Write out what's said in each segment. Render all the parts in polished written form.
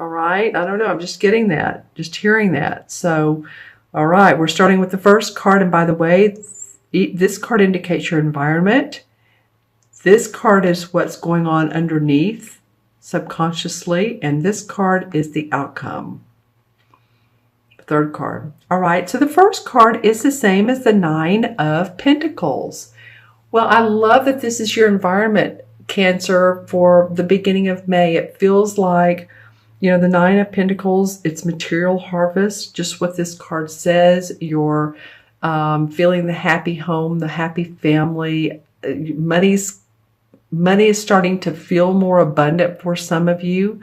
All right. I don't know. I'm just getting that, just hearing that. So, all right. We're starting with the first card. And by the way, this card indicates your environment. This card is what's going on underneath subconsciously. And this card is the outcome. Third card. All right. So the first card is the same as the Nine of Pentacles. Well, I love that this is your environment, Cancer, for the beginning of May. It feels like, you know, the Nine of Pentacles, it's material harvest, just what this card says. You're feeling the happy home, the happy family. Money is starting to feel more abundant for some of you.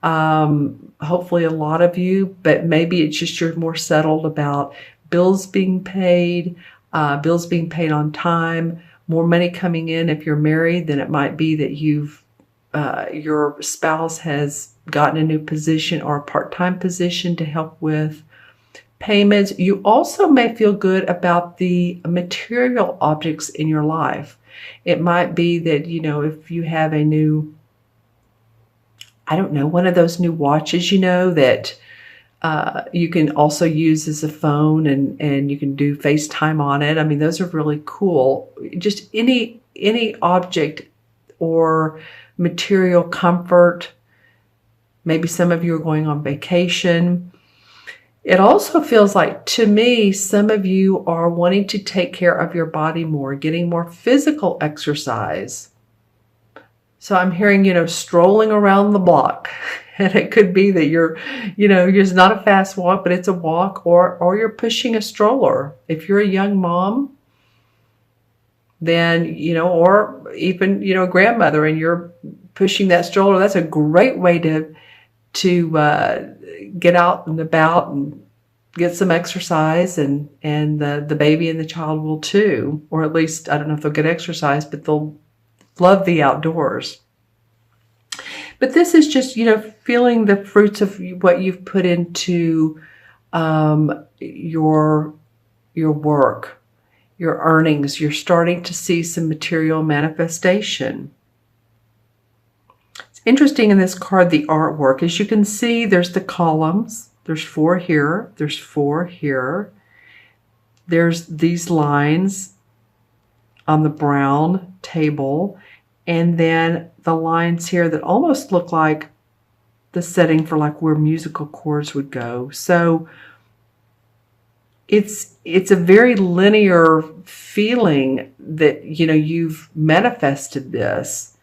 Hopefully a lot of you, but maybe it's just you're more settled about bills being paid on time, more money coming in. If you're married, then it might be that your spouse has gotten a new position or a part-time position to help with payments. You also may feel good about the material objects in your life. It might be that, you know, if you have a new, I don't know, one of those new watches, you know, that you can also use as a phone, and you can do FaceTime on it. I mean, those are really cool. Just any object or material comfort. Maybe some of you are going on vacation. It also feels like, to me, some of you are wanting to take care of your body more, getting more physical exercise. So I'm hearing, you know, strolling around the block. And it could be that you're, you know, it's not a fast walk, but it's a walk, or you're pushing a stroller. If you're a young mom, then, you know, or even, you know, grandmother, and you're pushing that stroller, that's a great way to get out and about and get some exercise, and the baby and the child will too, or at least, I don't know if they'll get exercise, but they'll love the outdoors. But this is just, you know, feeling the fruits of what you've put into your work, your earnings. You're starting to see some material manifestation. It's interesting in this card, the artwork. As you can see, there's the columns. There's 4 here. There's 4 here. There's these lines on the brown table. And then the lines here that almost look like the setting for like where musical chords would go. So it's a very linear feeling that, you know, you've manifested this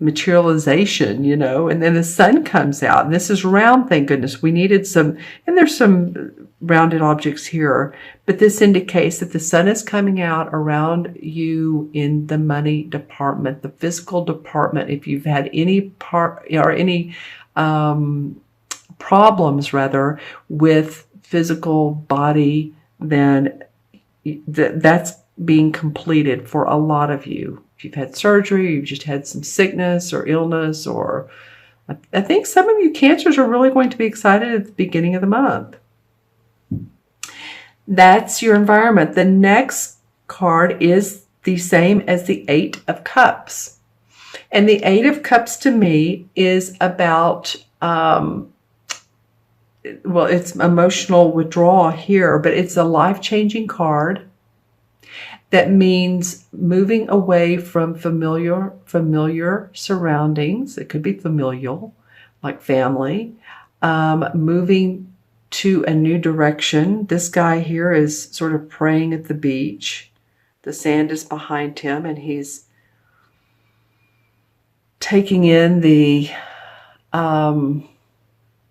materialization, you know, and then the sun comes out, and this is round. Thank goodness. We needed some, and there's some rounded objects here, but this indicates that the sun is coming out around you in the money department, the physical department. If you've had any problems rather with physical body, then that's being completed for a lot of you. If you've had surgery, you've just had some sickness or illness, or I think some of you Cancers are really going to be excited at the beginning of the month. That's your environment. The next card is the same as the 8 of Cups. And the 8 of Cups to me is about, well, it's emotional withdrawal here, but it's a life-changing card. That means moving away from familiar surroundings. It could be familial, like family. Moving to a new direction. This guy here is sort of praying at the beach. The sand is behind him, and he's taking in the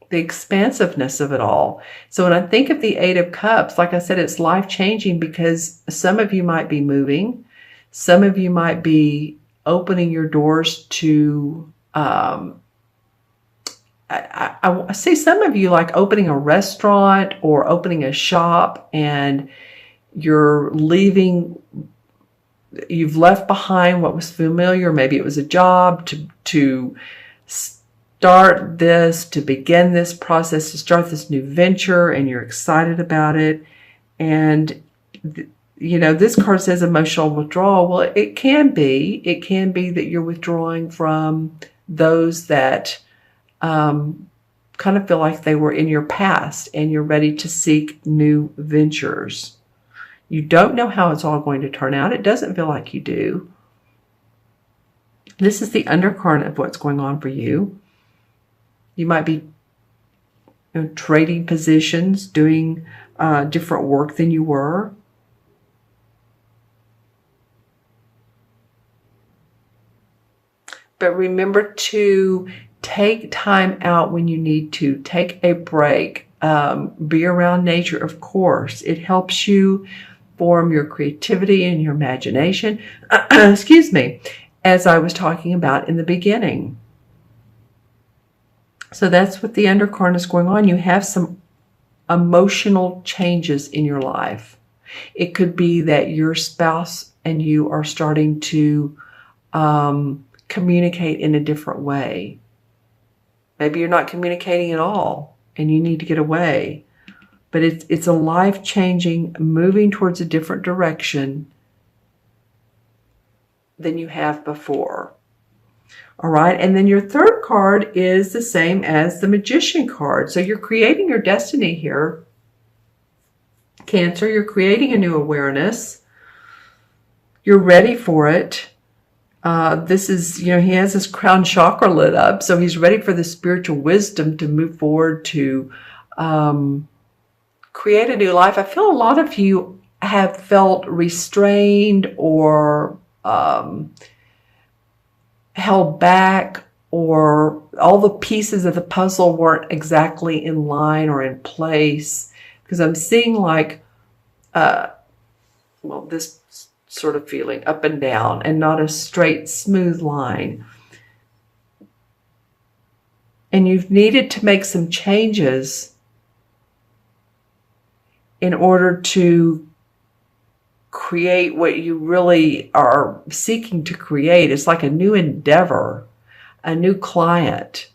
expansiveness of it all. So when I think of the 8 of Cups, like I said, it's life-changing because some of you might be moving. Some of you might be opening your doors to, I see some of you like opening a restaurant or opening a shop, and you're leaving, you've left behind what was familiar. Maybe it was a job to start this, to begin this process, to start this new venture, and you're excited about it. And this card says emotional withdrawal. Well, it can be. It can be that you're withdrawing from those that kind of feel like they were in your past and you're ready to seek new ventures. You don't know how it's all going to turn out. It doesn't feel like you do. This is the undercurrent of what's going on for you. You might be trading positions, doing different work than you were. But remember to take time out when you need to. Take a break. Be around nature, of course. It helps you form your creativity and your imagination. Excuse me. As I was talking about in the beginning. So that's what the undercurrent is going on. You have some emotional changes in your life. It could be that your spouse and you are starting to communicate in a different way. Maybe you're not communicating at all and you need to get away. But it's a life-changing, moving towards a different direction than you have before. All right, and then your third card is the same as the Magician card. So you're creating your destiny here. Cancer, you're creating a new awareness. You're ready for it. This is, he has his crown chakra lit up, so he's ready for the spiritual wisdom to move forward to create a new life. I feel a lot of you have felt restrained or held back, or all the pieces of the puzzle weren't exactly in line or in place, because I'm seeing like, this sort of feeling up and down and not a straight, smooth line. And you've needed to make some changes in order to create what you really are seeking to create. It's like a new endeavor, a new client,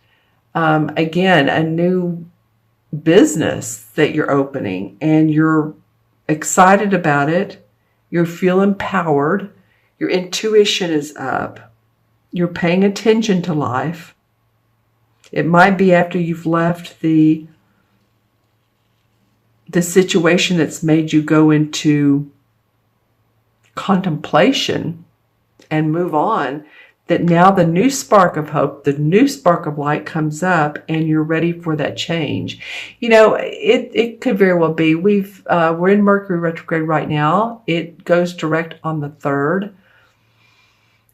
again, a new business that you're opening, and you're excited about it. You feel empowered. Your intuition is up. You're paying attention to life. It might be after you've left the situation that's made you go into contemplation and move on, that now the new spark of hope, the new spark of light comes up and you're ready for that change. It could very well be. We're in Mercury retrograde right now. It goes direct on the 3rd.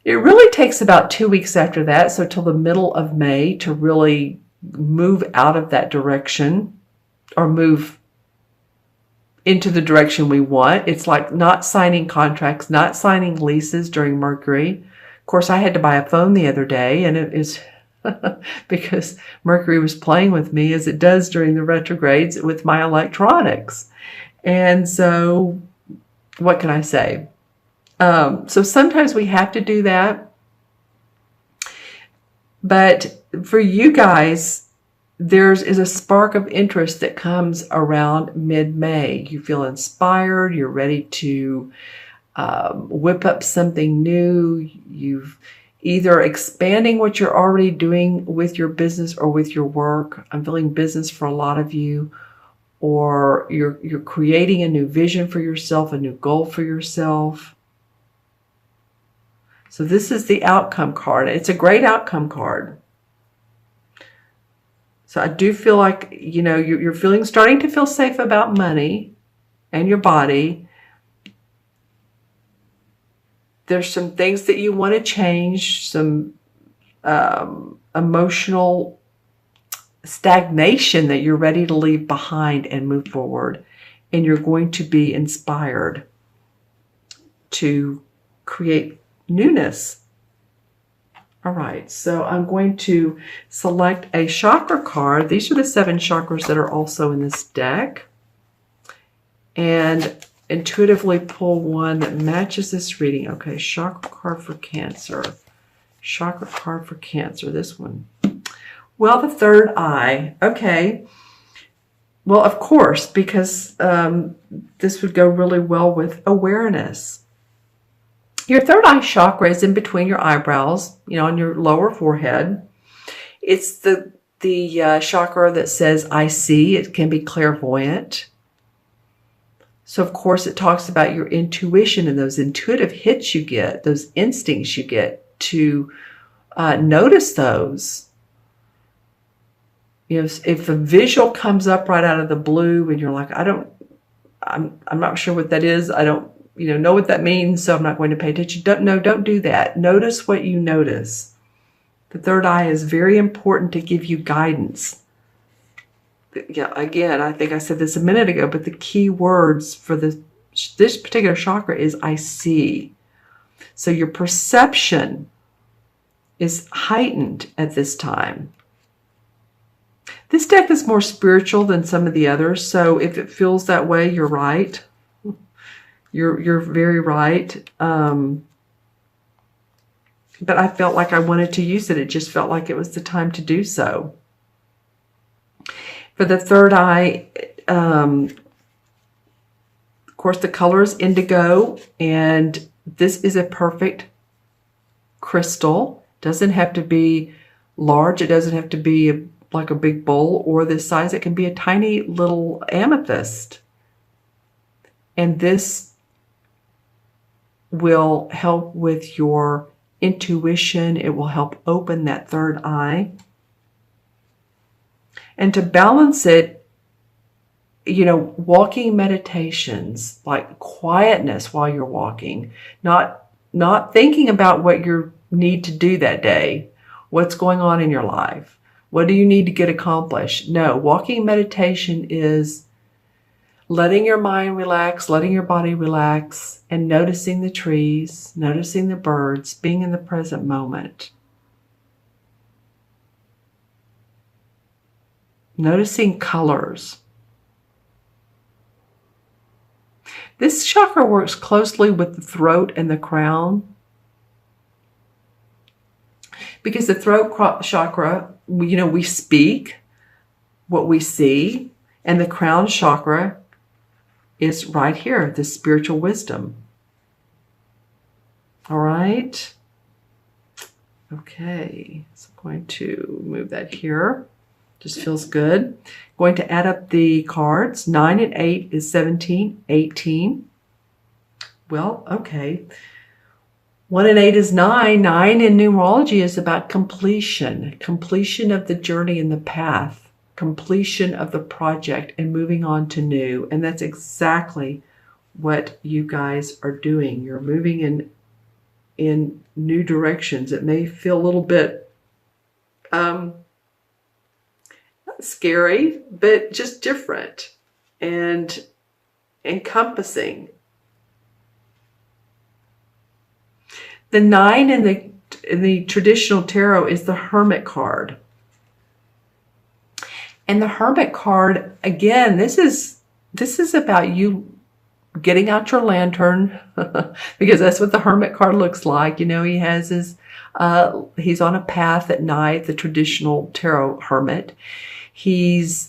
It really takes about 2 weeks after that, so till the middle of May, to really move out of that direction or move into the direction we want. It's like not signing contracts, not signing leases during Mercury. Of course, I had to buy a phone the other day, and it is because Mercury was playing with me, as it does during the retrogrades, with my electronics. And so, what can I say? So sometimes we have to do that. But for you guys, there is a spark of interest that comes around mid-May. You feel inspired. You're ready to whip up something new. You've either expanding what you're already doing with your business or with your work. I'm feeling business for a lot of you. Or you're creating a new vision for yourself, a new goal for yourself. So this is the outcome card. It's a great outcome card. So I do feel like, you're starting to feel safe about money and your body. There's some things that you want to change, some emotional stagnation that you're ready to leave behind and move forward. And you're going to be inspired to create newness. All right, so I'm going to select a chakra card. These are the 7 chakras that are also in this deck. And intuitively pull one that matches this reading. Okay, chakra card for Cancer. Chakra card for Cancer, this one. Well, the third eye. Okay. Well, of course, because this would go really well with awareness. Your third eye chakra is in between your eyebrows, on your lower forehead. It's the chakra that says, I see. It can be clairvoyant. So, of course, it talks about your intuition and those intuitive hits you get, those instincts you get to notice those. If a visual comes up right out of the blue and you're like, I'm not sure what that is. I don't, know what that means, so I'm not going to pay attention. Don't do that. Notice what you notice. The third eye is very important to give you guidance. Yeah, again, I think I said this a minute ago, but the key words for this particular chakra is I see. So your perception is heightened at this time. This deck is more spiritual than some of the others, so if it feels that way, you're right. You're very right. But I felt like I wanted to use it. It just felt like it was the time to do so. For the third eye, of course, the color is indigo, and this is a perfect crystal. It doesn't have to be large. It doesn't have to be like a big bowl or this size. It can be a tiny little amethyst. And this will help with your intuition. It will help open that third eye. And to balance it, walking meditations, like quietness while you're walking, not thinking about what you need to do that day, what's going on in your life, what do you need to get accomplished. No, walking meditation is letting your mind relax, letting your body relax, and noticing the trees, noticing the birds, being in the present moment. Noticing colors. This chakra works closely with the throat and the crown, because the throat chakra, we speak what we see, and the crown chakra is right here, the spiritual wisdom. All right. Okay, so I'm going to move that here. Just feels good. Going to add up the cards. 9 and 8 is 17, 18. Well, okay. 1 and 8 is 9. 9 in numerology is about completion. Completion of the journey and the path. Completion of the project and moving on to new. And that's exactly what you guys are doing. You're moving in new directions. It may feel a little bit not scary, but just different and encompassing. The 9 in the traditional tarot is the Hermit card. And the Hermit card, again, this is about you getting out your lantern, because that's what the Hermit card looks like. He has his, he's on a path at night, the traditional tarot hermit. He's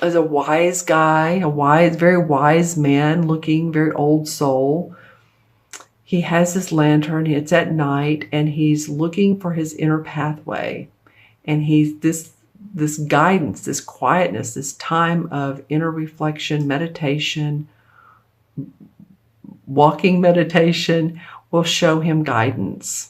is a wise guy, very wise man, looking very old soul. He has his lantern. It's at night, and he's looking for his inner pathway. And he's this guidance, this quietness, this time of inner reflection, meditation, walking meditation will show him guidance.